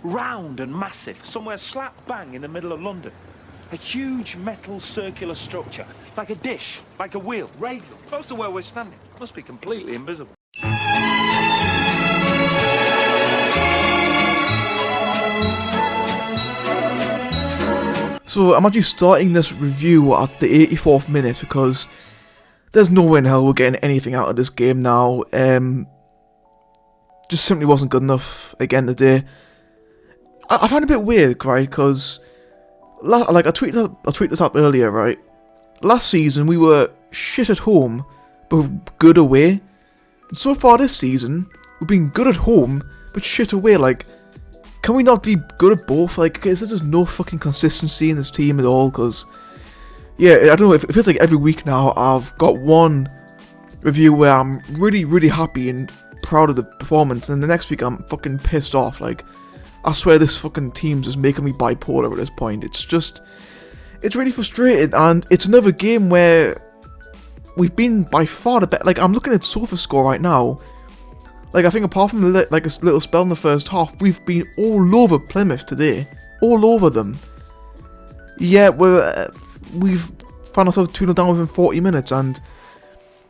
round and massive, somewhere slap bang in the middle of London. A huge metal circular structure, like a dish, like a wheel, radial, close to where we're standing. Must be completely invisible. So I'm actually starting this review at the 84th minute because there's no way in hell we're getting anything out of this game now. Just simply wasn't good enough again today. I find it a bit weird, right? Because like I tweeted this up earlier, right? Last season we were shit at home, but good away. And so far this season we've been good at home, but shit away. Like, can we not be good at both? Like, is there just no fucking consistency in this team at all? Because, yeah, I don't know, it feels like every week now I've got one review where I'm really, really happy and proud of the performance, and the next week I'm fucking pissed off. Like, I swear this fucking team's just making me bipolar at this point. It's really frustrating, and it's another game where we've been by far the best. Like, I'm looking at SofaScore right now. Like, I think apart from like a little spell in the first half, we've been all over Plymouth today. All over them. Yeah, we've found ourselves 2-0 down within 40 minutes, and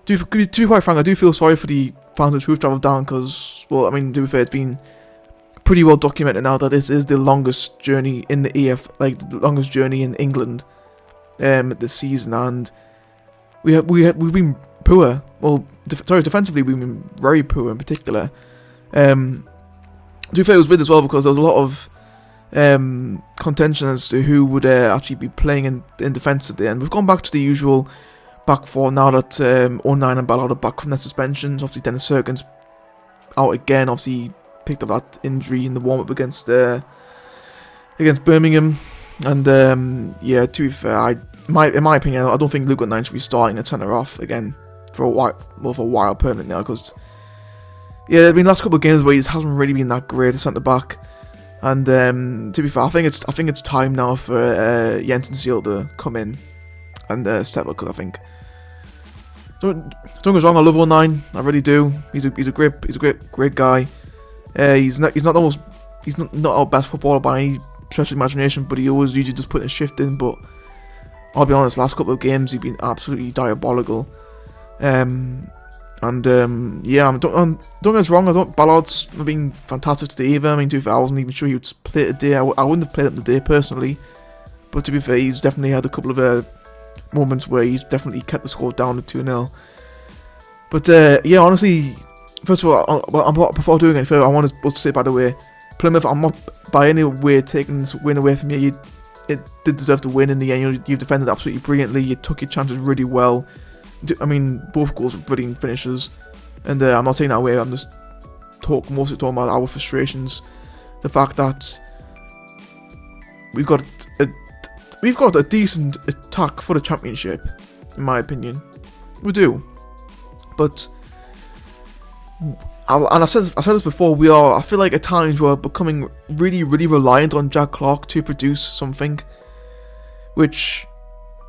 to be quite frank, I do feel sorry for the fans of Truth Travel down, because, well, I mean, to be fair, it's been pretty well documented now that this is the longest journey in the EF, like, the longest journey in England this season, and we've been poor. Well, defensively we've been very poor in particular. To be fair, it was weird as well because there was a lot of contention as to who would actually be playing in defence at the end. We've gone back to the usual back four now that O'Nien and Ballard are back from their suspensions. Obviously Dennis Serkin's out again. Obviously picked up that injury in the warm-up against Birmingham. And yeah, to be fair, in my opinion, I don't think Luke O'Nien should be starting at centre-half again for a while permanently now, because yeah, there have been the last couple of games where he just hasn't really been that great at centre-back. And to be fair, I think it's time now for Jensen Seal to come in and step up, because I think, don't get me wrong, I love O'Nien, I really do. He's a great guy. He's not our best footballer by any stretch of imagination, but he always usually just put a shift in. But I'll be honest, last couple of games he's been absolutely diabolical. Yeah, don't get us wrong, Ballard's been fantastic today either. I mean, to be fair, I wasn't even sure he would play today. I wouldn't have played him today personally, but to be fair, he's definitely had a couple of moments where he's definitely kept the score down to 2-0. But yeah, honestly, first of all, before doing any further, I want to say, by the way, Plymouth, I'm not by any way taking this win away from you. It did deserve to win in the end. You've defended absolutely brilliantly. You took your chances really well. I mean, both goals were brilliant finishes, and I'm not taking that away. I'm just mostly talking about our frustrations. The fact that we've got a decent attack for the championship, in my opinion. We do, but I said this before. I feel like at times we're becoming really, really reliant on Jack Clark to produce something. Which,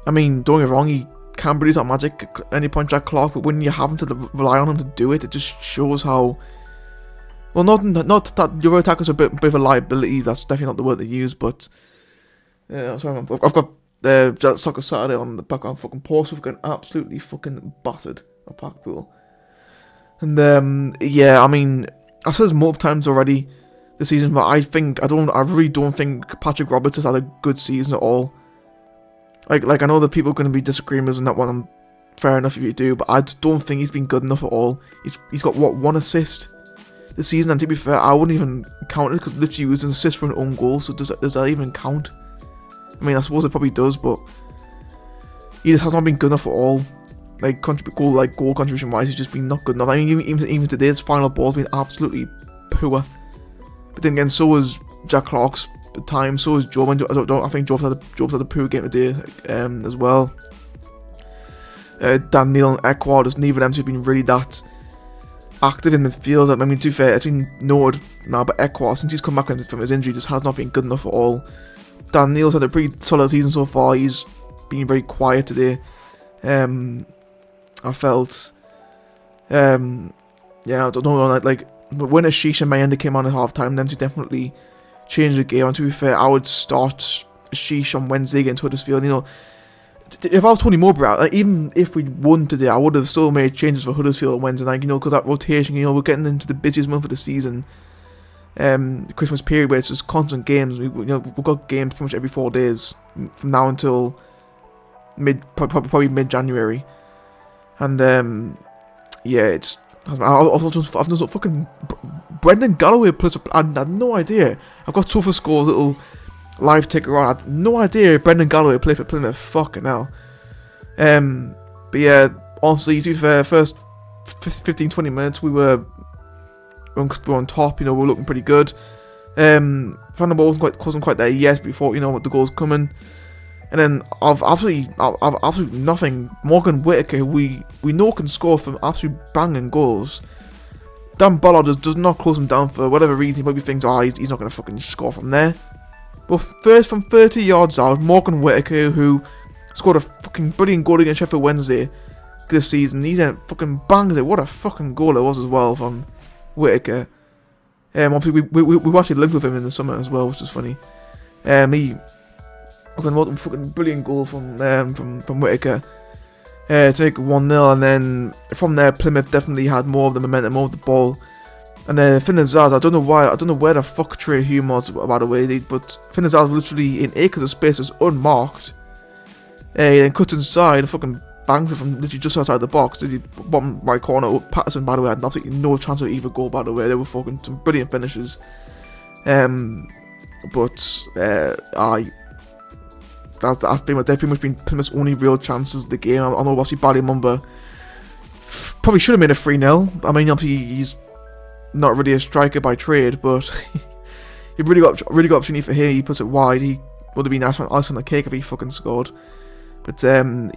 I mean, don't get me wrong, he can produce that magic at any point, Jack Clark. But when you're having to rely on him to do it, it just shows how. Well, not that your attackers are a bit of a liability. That's definitely not the word they use. But sorry, I've got Soccer Saturday on the background. Fucking Portsmouth getting absolutely fucking battered at Blackpool. And yeah, I mean, I've said this multiple times already this season, but I really don't think Patrick Roberts has had a good season at all. Like I know that people are going to be disagreeing with us on that one. I'm fair enough if you do, but I just don't think he's been good enough at all. He's got one assist this season, and to be fair, I wouldn't even count it because literally it was an assist for an own goal. So does that even count? I mean, I suppose it probably does, but he just has not been good enough at all. Like goal contribution wise, he's just been not good enough. I mean, even today's final ball's been absolutely poor. But then again, so was Jack Clark's at times. So was Job. I think Job's had a poor game today as well. Dan Neil and Ekwar, there's neither of them who've been really that active in midfield. I mean, to be fair, it's been noted now, but Ekwar, since he's come back from his injury, just has not been good enough at all. Dan Neil's had a pretty solid season so far. He's been very quiet today. I felt, yeah, I don't know, like when Ashish and Mayenda came on at half time, them two definitely change the game. And to be fair, I would start Sheesh on Wednesday against Huddersfield. You know, if I was Tony Mowbray, like, even if we won today, I would have still made changes for Huddersfield on Wednesday night. You know, because that rotation. You know, we're getting into the busiest month of the season. The Christmas period where it's just constant games. We've got games pretty much every 4 days from now until probably mid-January. And yeah, it's I've done fucking Brendan Galloway plus. I had no idea. I've got Sofa Score's little live ticker on. I had no idea Brendan Galloway played for Plymouth. Fucking hell. But yeah, honestly, to be fair, first 15-20 minutes we were on top. You know, we were looking pretty good. Found the ball wasn't quite there yet before, you know, the goal's coming. And then I've absolutely nothing. Morgan Whittaker, who we know can score from absolute banging goals. Dan Ballard just does not close him down for whatever reason. He probably thinks, he's not going to fucking score from there. But first, from 30 yards out, Morgan Whittaker, who scored a fucking brilliant goal against Sheffield Wednesday this season, he then fucking bangs it. What a fucking goal it was as well from Whittaker. Obviously, we actually lived with him in the summer as well, which is funny. Fucking brilliant goal from Whittaker to make 1-0, and then from there Plymouth definitely had more of the momentum, more of the ball. And Finn Zaz, I don't know where the fuck Trey Hume was, by the way, but Finn Zaz was literally in acres of space, was unmarked. Then cuts inside, fucking bangs it from literally just outside the box. The bottom right corner. Patterson, by the way, had absolutely no chance of either goal, by the way. They were fucking some brilliant finishes. That's pretty much been Plymouth's only real chances of the game. I know obviously Barry Mumba probably should have made a 3-0. I mean, obviously he's not really a striker by trade, but he really got opportunity for him. He puts it wide. He would have been nice on the cake if he fucking scored. But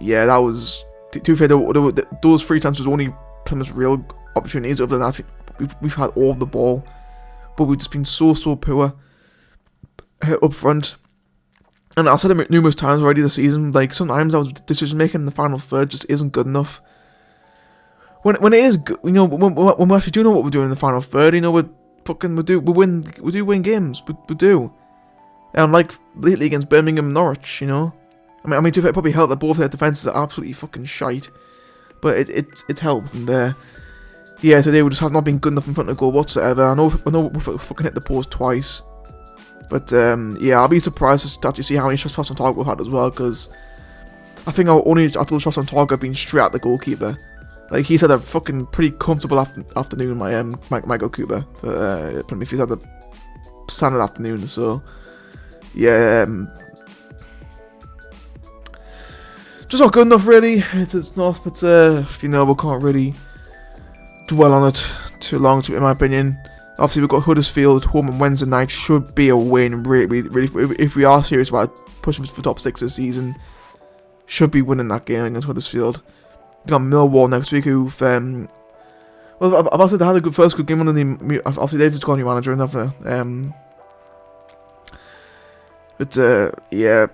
yeah, that was, to be fair, those 3 chances were only Plymouth's real opportunities. Other than that, we've had all the ball, but we've just been so poor up front. And I've said it numerous times already this season, like, sometimes our decision making in the final third just isn't good enough. When it is good, you know, when we actually do know what we're doing in the final third, you know, we do win games, we do. Like lately against Birmingham and Norwich, you know. I mean, it probably helped that both their defences are absolutely fucking shite, but it helped. And yeah, today we just have not been good enough in front of goal whatsoever. I know we fucking hit the post twice. But yeah, I'll be surprised to actually see how many shots on target we've had as well, because I think our only actual shots on target have been straight at the goalkeeper. Like, he's had a fucking pretty comfortable afternoon, Michael Cooper. Plymouth, he's had a standard afternoon, so yeah, just not good enough really. It's not, but you know, we can't really dwell on it too long, in my opinion. Obviously, we've got Huddersfield at home on Wednesday night. Should be a win, really. If we are serious about pushing for top 6 this season, should be winning that game against Huddersfield. We've got Millwall next week, who've well, I've also had a first good game under the. Obviously, they've just got a new manager, and but yeah.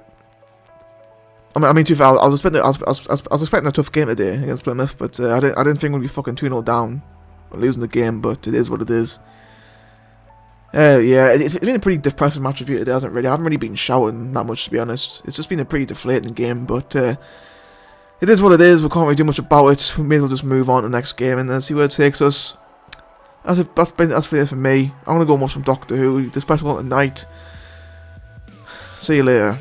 I mean, to be fair, I was expecting a tough game today against Plymouth, but I didn't think we'd be fucking 2-0 down, losing the game. But it is what it is. Yeah, it's been a pretty depressing match review today, hasn't it, really? I haven't really been shouting that much, to be honest. It's just been a pretty deflating game, but it is what it is. We can't really do much about it. We may as well just move on to the next game and then see where it takes us. That's been it for me. I'm going to go and watch some Doctor Who, the special one tonight. See you later.